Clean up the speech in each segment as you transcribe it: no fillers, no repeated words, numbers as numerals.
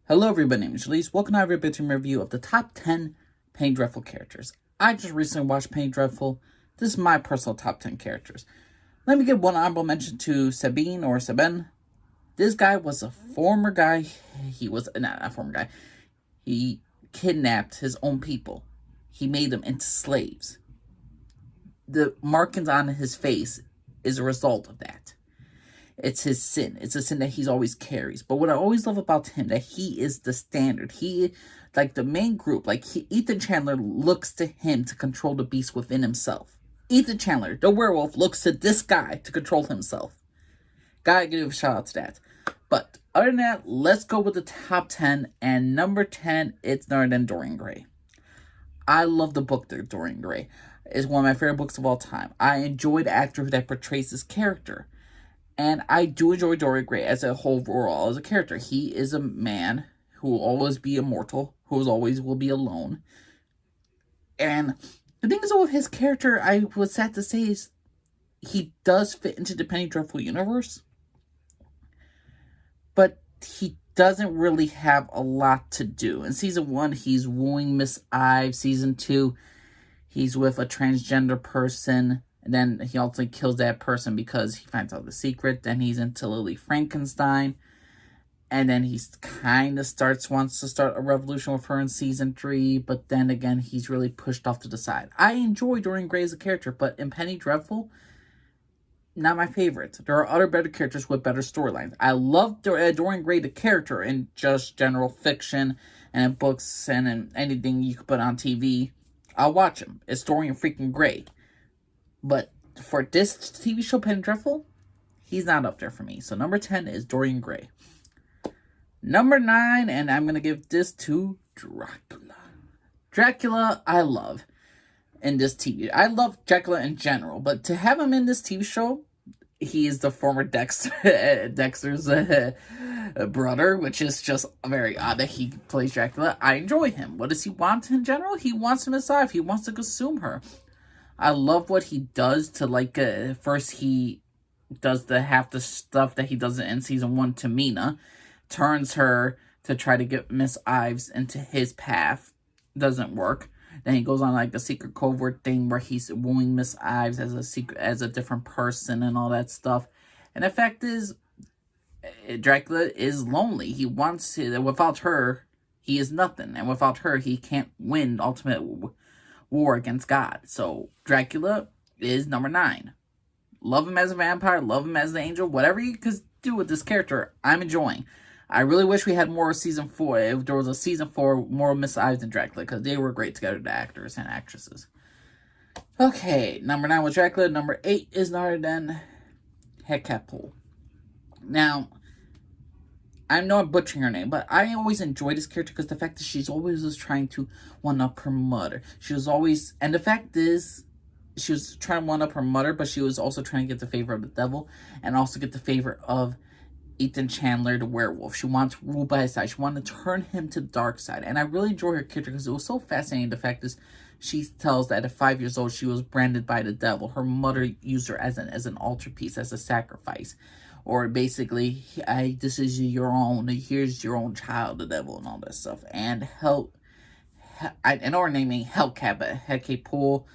Hello everybody, my name is Elise. Welcome to our bedroom review of the top 10 Penny Dreadful characters. I just recently watched Penny Dreadful. This is my personal top 10 characters. Let me give one honorable mention to Sabine or Sabine. This guy was a former guy. He was not a former guy. He kidnapped his own people. He made them into slaves. The markings on his face is a result of that. It's his sin. It's a sin that he's always carries. But what I always love about him, that he is the standard. He, like the main group, Ethan Chandler looks to him to control the beast within himself. Ethan Chandler, the werewolf, looks to this guy to control himself. Gotta give a shout out to that. But other than that, let's go with the top 10. And number 10, it's Narada and Dorian Gray. I love the book, Dorian Gray. It's one of my favorite books of all time. I enjoy the actor that portrays this character. And I do enjoy Dorian Gray as a whole overall as a character. He is a man who will always be immortal, who always will be alone. And the thing is with his character, I was sad to say, is he does fit into the Penny Dreadful universe. But he doesn't really have a lot to do. In season 1, he's wooing Miss Ives. Season 2, he's with a transgender person. And then he ultimately kills that person because he finds out the secret. Then he's into Lily Frankenstein. And then he kind of wants to start a revolution with her in season 3. But then again, he's really pushed off to the side. I enjoy Dorian Gray as a character. But in Penny Dreadful, not my favorite. There are other better characters with better storylines. I love Dorian Gray, the character, in just general fiction. And in books and in anything you could put on TV. I'll watch him. It's Dorian freaking Gray. But for this TV show, Penny Dreadful, he's not up there for me. So number 10 is Dorian Gray. Number 9, and I'm going to give this to Dracula. Dracula, I love in this TV. I love Dracula in general, but to have him in this TV show, he is the former Dexter's brother, which is just very odd that he plays Dracula. I enjoy him. What does he want in general? He wants to Miss Ives. He wants to consume her. I love what he does to, first he does half the stuff that he does in season 1 to Mina. Turns her to try to get Miss Ives into his path. Doesn't work. Then he goes on, the secret covert thing where he's wooing Miss Ives as a different person and all that stuff. And the fact is, Dracula is lonely. He wants to, without her, he is nothing. And without her, he can't win the ultimate war against God. So Dracula is number 9. Love him as a vampire, love him as an angel, whatever you could do with this character, I'm enjoying. I really wish we had more season 4. If there was a season 4, more Miss Ives and Dracula, because they were great together, the actors and actresses. Okay, number 9 was Dracula. Number 8 is Narada Hecapole. Now, I know I'm butchering her name, but I always enjoyed this character because the fact that she's always just trying to one-up her mother. She was always, and the fact is, she was trying to one-up her mother, but she was also trying to get the favor of the devil, and also get the favor of Ethan Chandler, the werewolf. She wanted to rule by his side. She wanted to turn him to the dark side. And I really enjoy her character because it was so fascinating. The fact is, she tells that at 5 years old, she was branded by the devil. Her mother used her as an altar piece, as a sacrifice. Or basically, this is your own, here's your own child, the devil, and all that stuff. And I know her name ain't Hellcat, but Hecate Poole,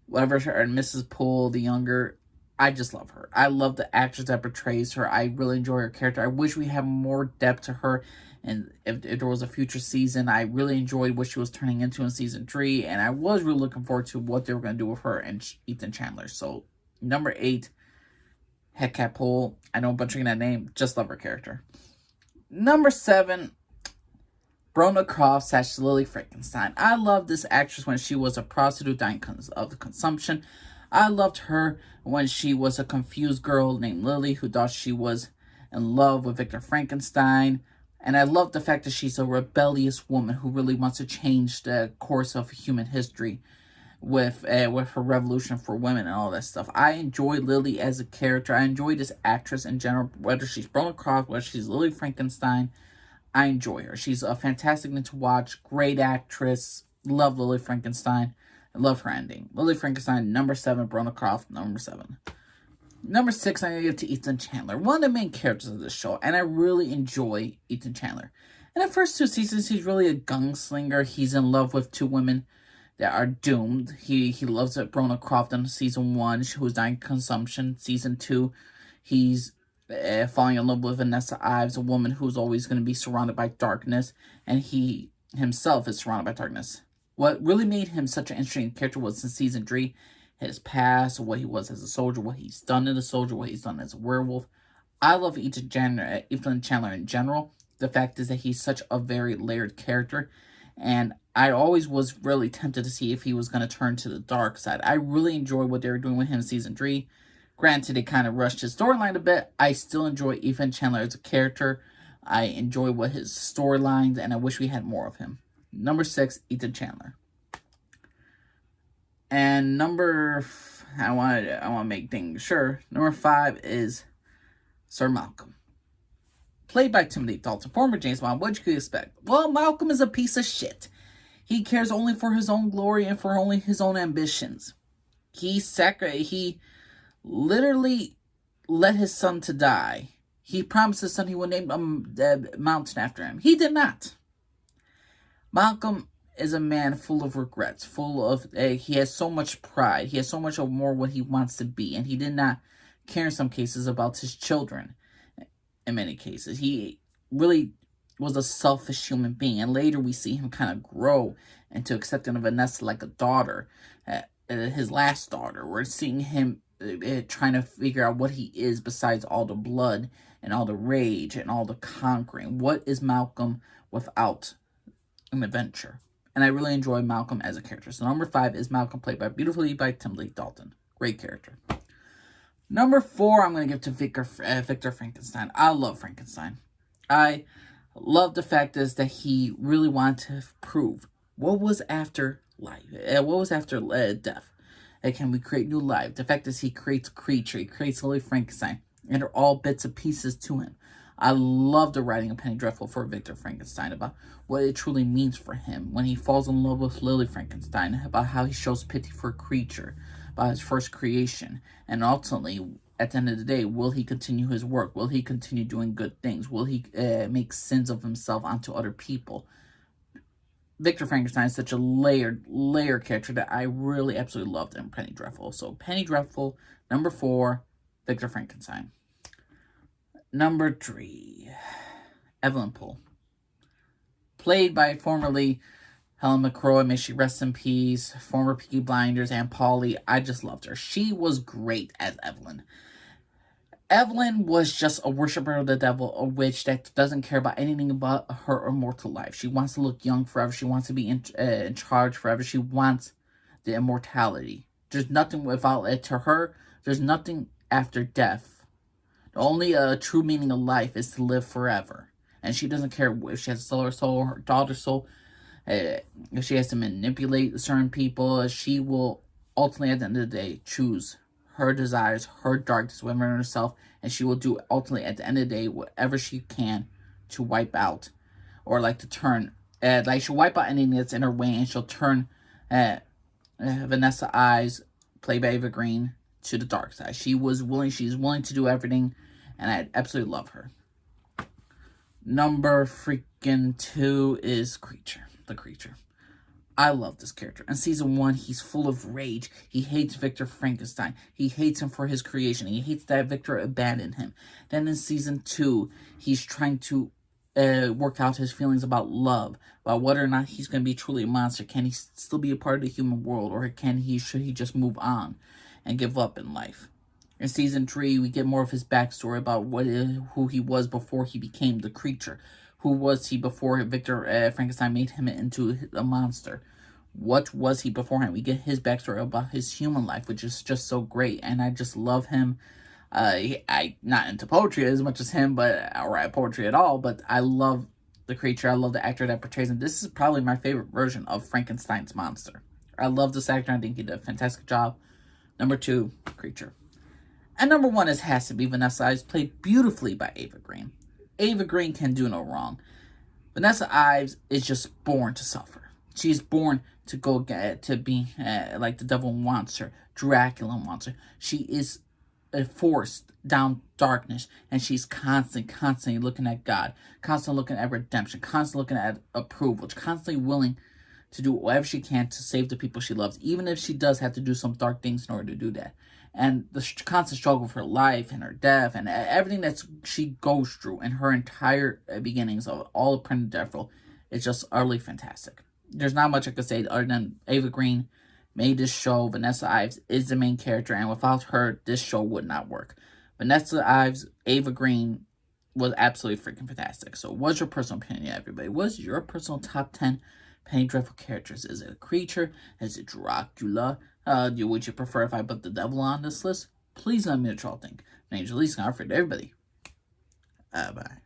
whatever, or Mrs. Poole, the younger, I just love her. I love the actress that portrays her. I really enjoy her character. I wish we had more depth to her. And if there was a future season, I really enjoyed what she was turning into in season 3. And I was really looking forward to what they were going to do with her and Ethan Chandler. So, number 8. Hecate Poole. I know I'm butchering that name. Just love her character. Number 7. Brona Croft / Lily Frankenstein. I love this actress when she was a prostitute dying of consumption. I loved her when she was a confused girl named Lily who thought she was in love with Victor Frankenstein. And I love the fact that she's a rebellious woman who really wants to change the course of human history with her revolution for women and all that stuff. I enjoy Lily as a character. I enjoy this actress in general, whether she's Brona Croft, whether she's Lily Frankenstein. I enjoy her. She's a fantastic thing to watch. Great actress. Love Lily Frankenstein. I love her ending. Lily Frankenstein, number 7. Brona Croft, number 7. Number 6, I'm going to give to Ethan Chandler. One of the main characters of this show. And I really enjoy Ethan Chandler. In the first 2 seasons, he's really a gunslinger. He's in love with 2 women that are doomed. He loves Brona Croft in season 1, who's dying of consumption. Season 2, he's falling in love with Vanessa Ives, a woman who's always going to be surrounded by darkness, and he himself is surrounded by darkness. What really made him such an interesting character was in season 3, his past, what he was as a soldier, what he's done as a soldier, what he's done as a werewolf. I love Ethan Chandler in general. The fact is that he's such a very layered character, and I always was really tempted to see if he was going to turn to the dark side. I really enjoyed what they were doing with him in season 3. Granted, it kind of rushed his storyline a bit. I still enjoy Ethan Chandler as a character. I enjoy what his storylines, and I wish we had more of him. Number 6, Ethan Chandler. And I want to make things sure. Number 5 is Sir Malcolm, played by Timothy Dalton, former James Bond. What'd you expect? Well, Malcolm is a piece of shit. He cares only for his own glory and for only his own ambitions. He literally let his son to die. He promised his son he would name a mountain after him. He did not. Malcolm is a man full of regrets, he has so much pride. He has so much more what he wants to be, and he did not care in some cases about his children. In many cases, he really was a selfish human being, and later we see him kind of grow into accepting Vanessa like a daughter, his last daughter. We're seeing him trying to figure out what he is besides all the blood and all the rage and all the conquering. What is Malcolm without an adventure? And I really enjoy Malcolm as a character. So number 5 is Malcolm, played beautifully by Timothy Dalton. Great character. Number 4, I'm going to give to Victor Frankenstein. I love Frankenstein. I love the fact is that he really wanted to prove what was after life. What was after death. Can we create new life? The fact is he creates a creature. He creates Lily Frankenstein. And they're all bits and pieces to him. I love the writing of Penny Dreadful for Victor Frankenstein about what it truly means for him when he falls in love with Lily Frankenstein, about how he shows pity for a creature, about his first creation, and ultimately, at the end of the day, will he continue his work? Will he continue doing good things? Will he make sins of himself onto other people? Victor Frankenstein is such a layered character that I really absolutely loved in Penny Dreadful. So Penny Dreadful, number 4, Victor Frankenstein. Number 3, Evelyn Poole, played by formerly Helen McCrory, may she rest in peace, former Peaky Blinders, and Polly. I just loved her. She was great as Evelyn. Evelyn was just a worshiper of the devil, a witch that doesn't care about anything about her immortal life. She wants to look young forever. She wants to be in charge forever. She wants the immortality. There's nothing without it to her. There's nothing after death. The only true meaning of life is to live forever. And she doesn't care if she has to sell her soul or her daughter's soul. If she has to manipulate certain people, she will ultimately, at the end of the day, choose her desires, her darkness within herself. And she will do, ultimately, at the end of the day, whatever she can to wipe out. Or to turn, she'll wipe out anything that's in her way. And she'll turn Vanessa Ives, played by Ava Green, to the dark side. She's willing to do everything, and I absolutely love her. Number 2 is the Creature. I love this character. In season 1, he's full of rage. He hates Victor Frankenstein. He hates him for his creation. He hates that Victor abandoned him. Then in season 2, he's trying to work out his feelings about love, about whether or not he's going to be truly a monster. Can he still be a part of the human world, or should he just move on and give up in life? In season 3, we get more of his backstory about who he was before he became the Creature. Who was he before Victor Frankenstein made him into a monster? What was he beforehand? We get his backstory about his human life, which is just so great, and I just love him. I'm not into poetry as much as him, or write poetry at all, but I love the Creature. I love the actor that portrays him. This is probably my favorite version of Frankenstein's monster. I love this actor. I think he did a fantastic job. Number 2, Creature. And number 1 has to be Vanessa Ives, played beautifully by Ava Green. Ava Green can do no wrong. Vanessa Ives is just born to suffer. She's born to go to be like the devil wants her. Dracula wants her. She is forced down darkness, and she's constantly looking at God, constantly looking at redemption, constantly looking at approval, constantly willing to do whatever she can to save the people she loves, even if she does have to do some dark things in order to do that. And the constant struggle for her life and her death and everything that she goes through and her entire beginnings of all of Print Death Row is just utterly fantastic. There's not much I could say other than Ava Green made this show. Vanessa Ives is the main character, and without her, this show would not work. Vanessa Ives, Ava Green was absolutely freaking fantastic. So what's your personal opinion, everybody? What's your personal top 10 Penny Dreadful characters? Is it a creature? Is it Dracula? Would you prefer if I put the devil on this list? Please let me know what y'all think. My name's Elise, and I'll everybody. Bye.